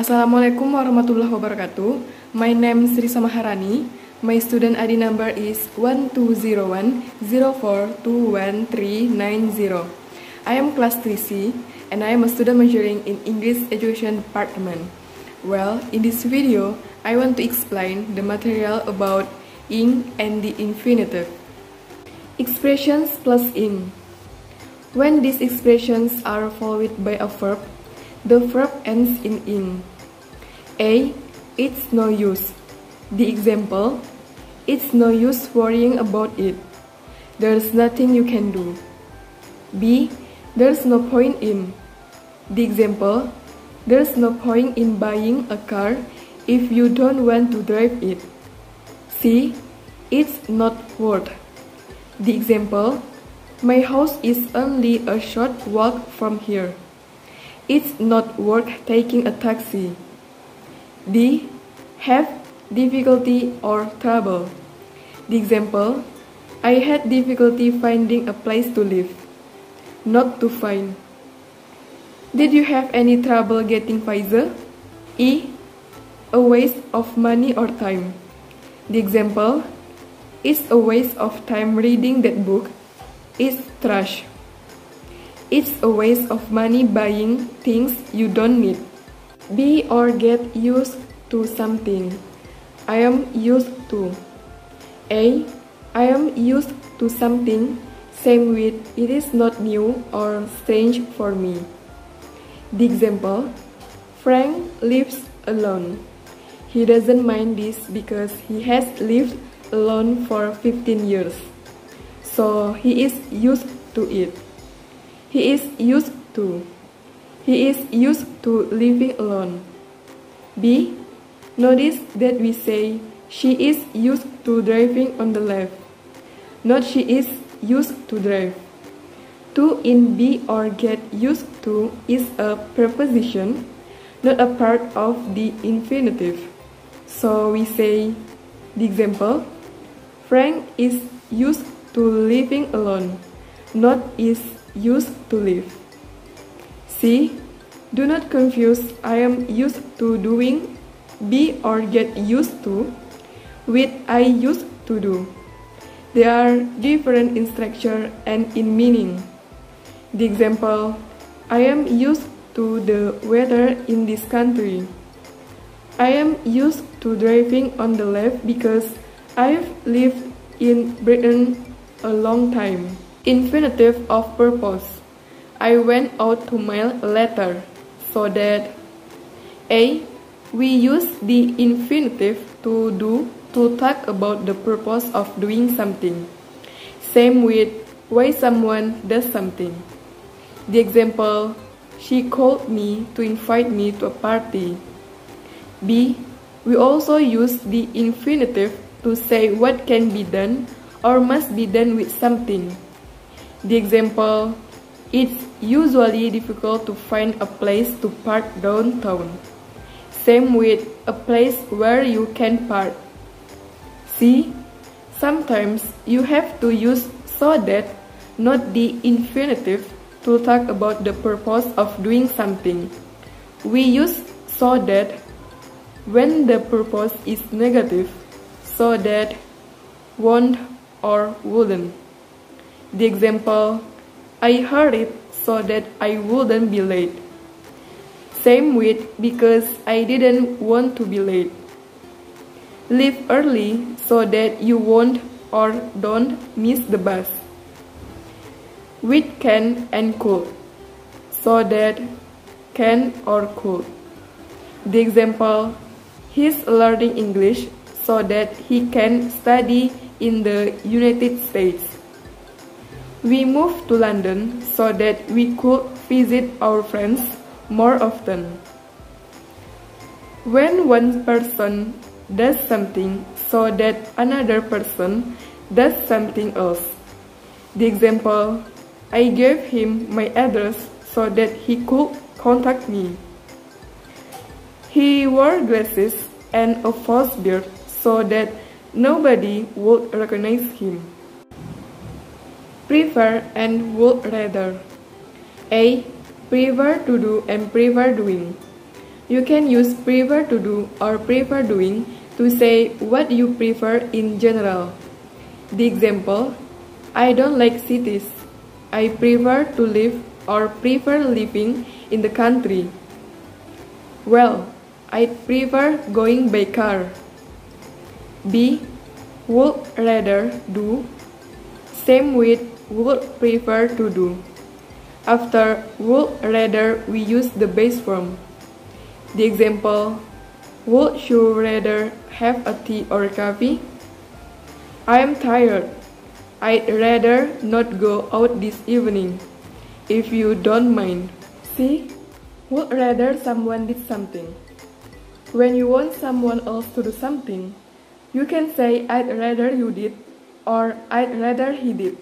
Assalamualaikum warahmatullahi wabarakatuh. My name is Risa Maharani. My student ID number is 1201042139. I am class 3C and I am a student majoring in English Education Department. Well, in this video, I want to explain the material about ing and the infinitive. Expressions plus ing. When these expressions are followed by a verb, the verb ends in ing. A. It's no use. The example: it's no use worrying about it. There's nothing you can do. B. There's no point in. The example: there's no point in buying a car if you don't want to drive it. C. It's not worth. The example: my house is only a short walk from here. It's not worth taking a taxi. D. Have difficulty or trouble. The example: I had difficulty finding a place to live. Not to find. Did you have any trouble getting Pfizer? E. A waste of money or time. The example: it's a waste of time reading that book. It's trash. It's a waste of money buying things you don't need. Be or get used to something. I am used to. A. I am used to something. Same with it is not new or strange for me. The example: Frank lives alone. He doesn't mind this because he has lived alone for 15 years. So he is used to it. He is used to. He is used to living alone. B. Notice that we say she is used to driving on the left, not she is used to drive. To in be or get used to is a preposition, not a part of the infinitive. So we say, the example: Frank is used to living alone, not is used to live. C. Do not confuse I am used to doing be or get used to with I used to do. They are different in structure and in meaning. The example: I am used to the weather in this country. I am used to driving on the left because I've lived in Britain a long time. Infinitive of purpose. I went out to mail a letter. So that A. We use the infinitive to do to talk about the purpose of doing something. Same with why someone does something. The example: she called me to invite me to a party. B. We also use the infinitive to say what can be done or must be done with something. The example: it's usually difficult to find a place to park downtown. Same with a place where you can park. C. Sometimes you have to use so that, not the infinitive, to talk about the purpose of doing something. We use so that when the purpose is negative, so that, won't, or wouldn't. The example: I hurried so that I wouldn't be late. Same with because I didn't want to be late. Leave early so that you won't or don't miss the bus. With can and could, so that, can or could. The example: he's learning English so that he can study in the United States. We moved to London so that we could visit our friends more often. When one person does something so that another person does something else. The example: I gave him my address so that he could contact me. He wore glasses and a false beard so that nobody would recognize him. Prefer and would rather. A. Prefer to do and prefer doing. You can use prefer to do or prefer doing to say what you prefer in general. The example, I don't like cities. I prefer to live or prefer living in the country. Well, I prefer going by car. B. Would rather do. Same with would prefer to do. After would rather, we use the base form. The example, would you rather have a tea or a coffee? I am tired. I'd rather not go out this evening, if you don't mind. See, would rather someone did something. When you want someone else to do something, you can say I'd rather you did or I'd rather he did,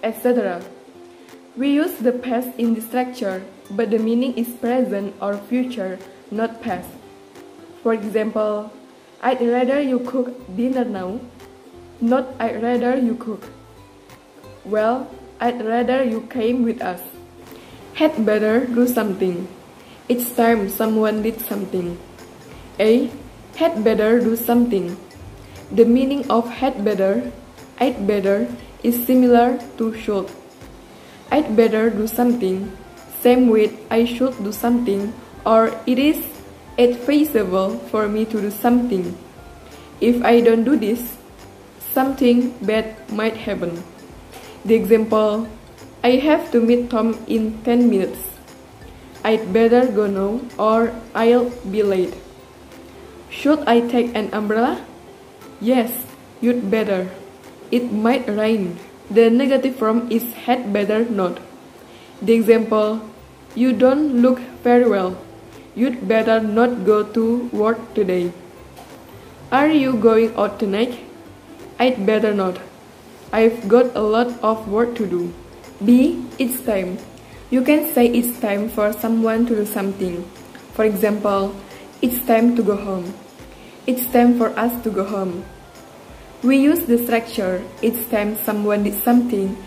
etc. We use the past in the structure, but the meaning is present or future, not past. For example, I'd rather you cook dinner now, not I'd rather you cook. Well, I'd rather you came with us. Had better do something. It's time someone did something. A. Had better do something. The meaning of had better, I'd better, is similar to should. I'd better do something, same with I should do something, or it is advisable for me to do something. If I don't do this, something bad might happen. The example, I have to meet Tom in 10 minutes. I'd better go now or I'll be late. Should I take an umbrella? Yes, you'd better. It might rain. The negative form is had better not. The example, you don't look very well. You'd better not go to work today. Are you going out tonight? I'd better not. I've got a lot of work to do. B. It's time. You can say it's time for someone to do something. For example, it's time to go home. It's time for us to go home. We use the structure, it's time someone did something,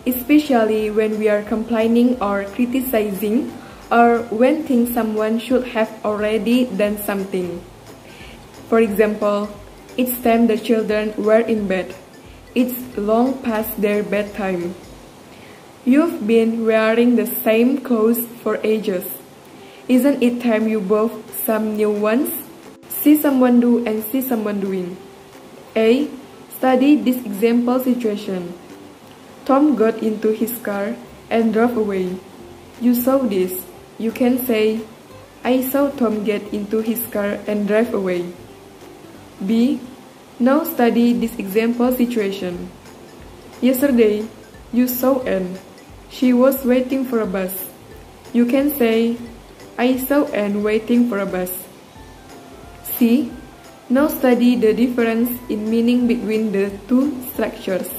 especially when we are complaining or criticizing, or when think someone should have already done something. For example, it's time the children were in bed. It's long past their bedtime. You've been wearing the same clothes for ages. Isn't it time you bought some new ones? See someone do and see someone doing. A. Study this example situation. Tom got into his car and drove away. You saw this. You can say, I saw Tom get into his car and drive away. B. Now study this example situation. Yesterday, you saw Anne. She was waiting for a bus. You can say, I saw Anne waiting for a bus. C. Now study the difference in meaning between the two structures.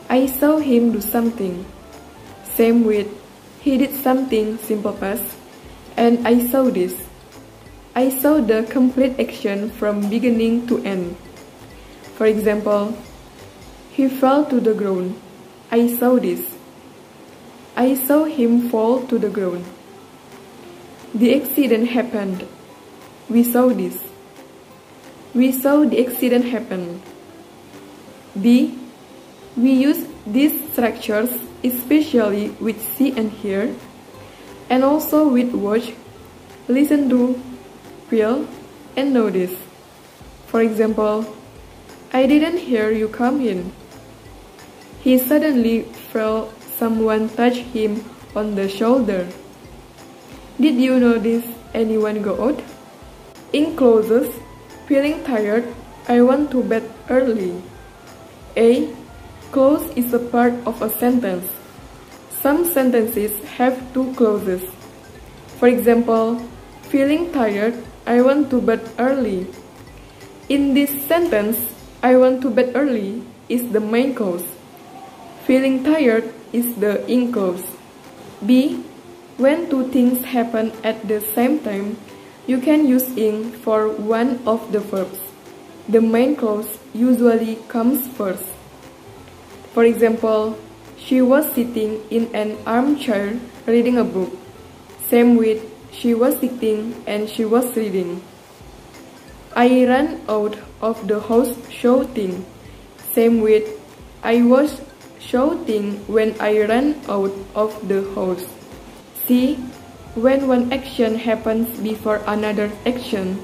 I saw him do something. Same with he did something, simple past, and I saw this. I saw the complete action from beginning to end. For example, he fell to the ground. I saw this. I saw him fall to the ground. The accident happened. We saw this. We saw the accident happen. B. We use these structures especially with see and hear, and also with watch, listen to, feel, and notice. For example, I didn't hear you come in. He suddenly felt someone touch him on the shoulder. Did you notice anyone go out? In clauses, feeling tired, I want to bed early. A. Clause is a part of a sentence. Some sentences have two clauses. For example, feeling tired, I want to bed early. In this sentence, I want to bed early is the main clause. Feeling tired is the in clause. B. When two things happen at the same time, you can use in for one of the verbs. The main clause usually comes first. For example, she was sitting in an armchair reading a book. Same with She was sitting and she was reading. I ran out of the house shouting. Same with I was shouting when I ran out of the house. See, when one action happens before another action,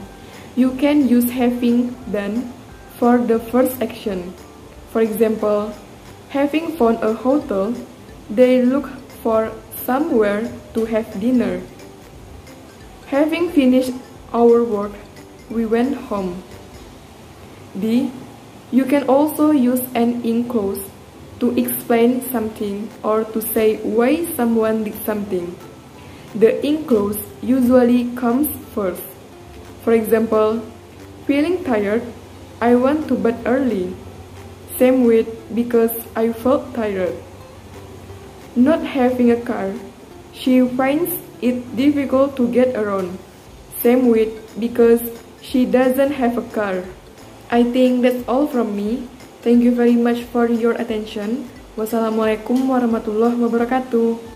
you can use having done for the first action. For example, having found a hotel, they look for somewhere to have dinner. Having finished our work, we went home. D. You can also use an in clause to explain something or to say why someone did something. The in clause usually comes first. For example, feeling tired, I went to bed early. Same with because I felt tired. Not having a car, she finds it difficult to get around. Same with because she doesn't have a car. I think that's all from me. Thank you very much for your attention. Wassalamualaikum warahmatullahi wabarakatuh.